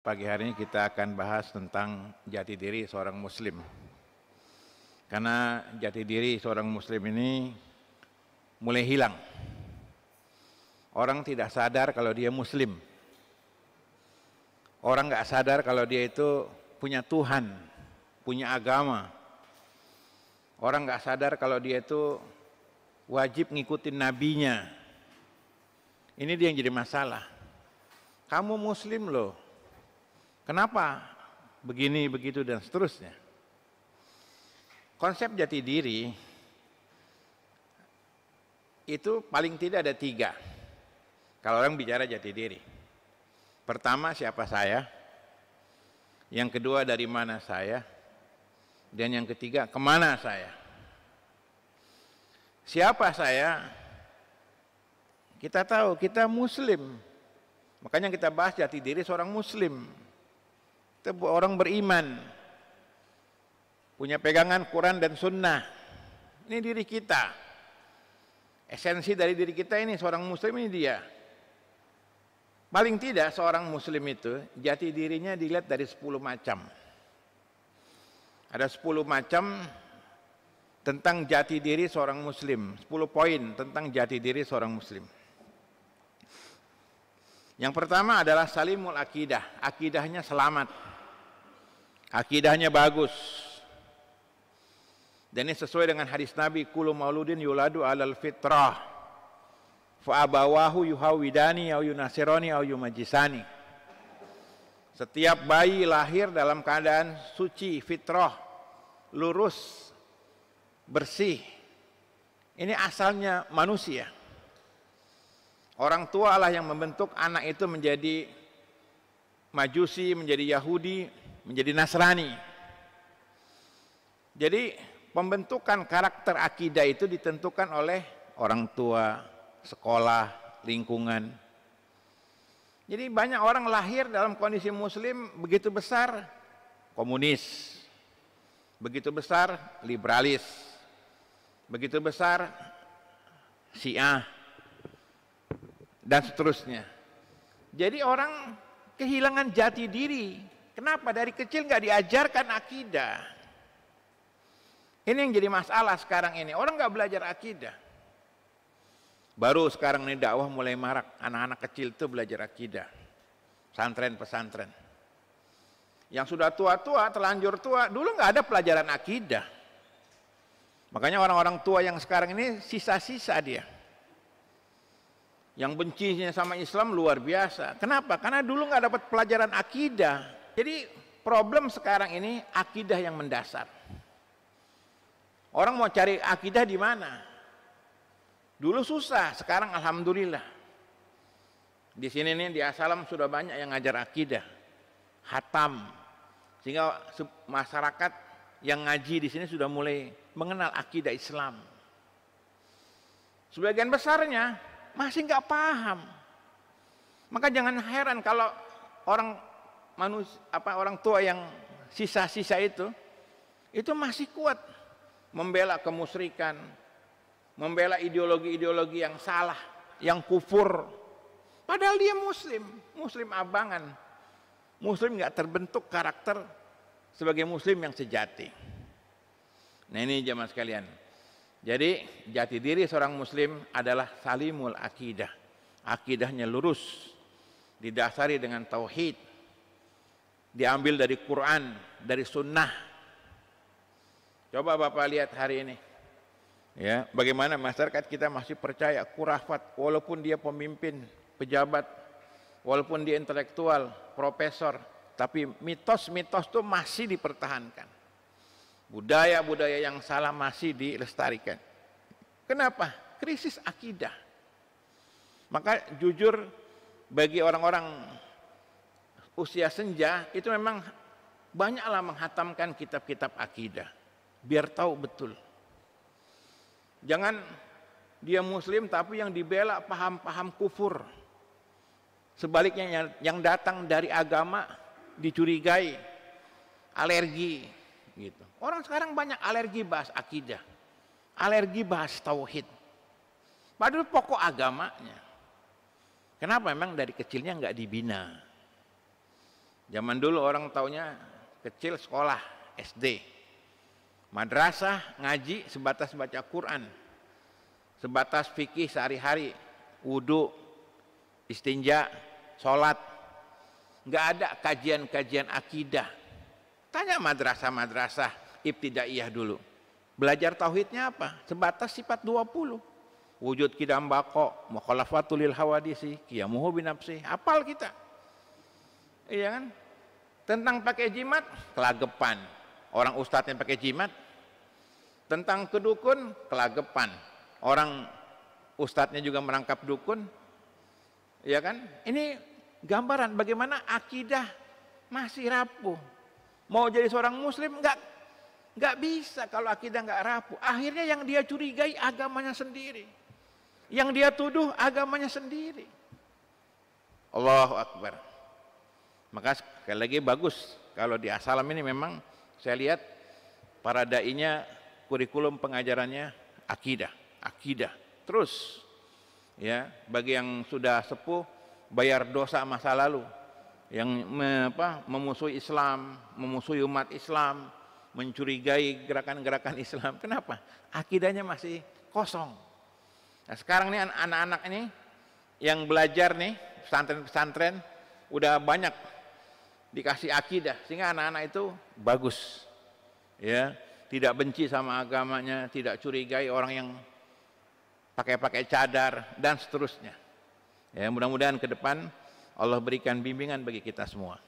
Pagi hari ini kita akan bahas tentang jati diri seorang muslim. Karena jati diri seorang muslim ini mulai hilang. Orang tidak sadar kalau dia muslim. Orang nggak sadar kalau dia itu punya Tuhan, punya agama. Orang nggak sadar kalau dia itu wajib ngikutin nabinya. Ini dia yang jadi masalah. Kamu muslim loh. Kenapa begini, begitu, dan seterusnya. Konsep jati diri itu paling tidak ada 3. Kalau orang bicara jati diri. Pertama, siapa saya. Yang kedua, dari mana saya. Dan yang ketiga, kemana saya. Siapa saya? Kita tahu, kita muslim. Makanya kita bahas jati diri seorang muslim. Kita orang beriman, punya pegangan Quran dan Sunnah. Ini diri kita. Esensi dari diri kita ini, seorang muslim ini dia. Paling tidak seorang muslim itu jati dirinya dilihat dari 10 macam. Ada 10 macam tentang jati diri seorang muslim. 10 poin tentang jati diri seorang muslim. Yang pertama adalah salimul akidah. Akidahnya selamat. Akidahnya bagus. Dan ini sesuai dengan hadis Nabi, kullu mauludin yuladu alal fitrah fa abawahu yuhawidani au yunasirani au yumajisani. Setiap bayi lahir dalam keadaan suci, fitrah, lurus, bersih. Ini asalnya manusia. Orang tua lah yang membentuk anak itu menjadi Majusi, menjadi Yahudi, menjadi Nasrani. Jadi pembentukan karakter akidah itu ditentukan oleh orang tua, sekolah, lingkungan. Jadi banyak orang lahir dalam kondisi muslim, begitu besar komunis, begitu besar liberalis, begitu besar Syiah, dan seterusnya. Jadi orang kehilangan jati diri. Kenapa? Dari kecil nggak diajarkan akidah. Ini yang jadi masalah sekarang ini. Orang nggak belajar akidah. Baru sekarang ini dakwah mulai marak. Anak-anak kecil itu belajar akidah. Pesantren-pesantren. Yang sudah tua-tua, terlanjur tua, dulu nggak ada pelajaran akidah. Makanya orang-orang tua yang sekarang ini sisa-sisa dia. Yang bencinya sama Islam luar biasa. Kenapa? Karena dulu nggak dapat pelajaran akidah. Jadi problem sekarang ini akidah yang mendasar. Orang mau cari akidah di mana? Dulu susah, sekarang alhamdulillah. Di sini nih di Asalam sudah banyak yang ngajar akidah, hatam, sehingga masyarakat yang ngaji di sini sudah mulai mengenal akidah Islam. Sebagian besarnya masih nggak paham. Maka jangan heran kalau orang tua yang sisa-sisa itu masih kuat membela kemusyrikan, membela ideologi-ideologi yang salah, yang kufur. Padahal dia muslim abangan. Muslim nggak terbentuk karakter sebagai muslim yang sejati. Nah ini jamaah sekalian. Jadi jati diri seorang muslim adalah salimul akidah. Akidahnya lurus, didasari dengan tauhid, diambil dari Quran, dari sunnah. Coba Bapak lihat hari ini. Ya, bagaimana masyarakat kita masih percaya khurafat walaupun dia pemimpin, pejabat, walaupun dia intelektual, profesor, tapi mitos-mitos itu masih dipertahankan. Budaya-budaya yang salah masih dilestarikan. Kenapa? Krisis akidah. Maka jujur bagi orang-orang usia senja itu memang banyaklah menghatamkan kitab-kitab akidah biar tahu betul. Jangan dia muslim tapi yang dibela paham-paham kufur. Sebaliknya yang datang dari agama dicurigai, alergi gitu. Orang sekarang banyak alergi bahas akidah, alergi bahas tauhid. Padahal pokok agamanya. Kenapa? Memang dari kecilnya nggak dibina. Zaman dulu orang taunya kecil sekolah SD, madrasah ngaji sebatas baca Quran, sebatas fikih sehari-hari, wudu, istinja, sholat, nggak ada kajian-kajian akidah. Tanya madrasah-madrasah ibtidaiyah dulu, belajar tauhidnya apa? Sebatas sifat 20, wujud kidam bako, mukhalafatul lil hawadisi, qiyamuhu binafsi, hafal kita. Iya kan? Tentang pakai jimat, kelagapan. Orang ustadznya pakai jimat. Tentang kedukun, kelagapan. Orang ustadznya juga merangkap dukun. Iya kan? Ini gambaran bagaimana akidah masih rapuh. Mau jadi seorang muslim nggak bisa kalau akidah nggak rapuh. Akhirnya yang dia curigai agamanya sendiri. Yang dia tuduh agamanya sendiri. Allahu Akbar. Maka sekali lagi bagus kalau di As-Salam ini memang saya lihat para dai-nya kurikulum pengajarannya akidah. Terus ya, bagi yang sudah sepuh bayar dosa masa lalu, yang memusuhi Islam, memusuhi umat Islam, mencurigai gerakan-gerakan Islam. Kenapa? Akidahnya masih kosong. Nah, sekarang nih anak-anak ini yang belajar nih pesantren-pesantren udah banyak dikasih akidah sehingga anak-anak itu bagus. Ya, tidak benci sama agamanya, tidak curigai orang yang pakai cadar dan seterusnya. Ya, mudah-mudahan ke depan Allah berikan bimbingan bagi kita semua.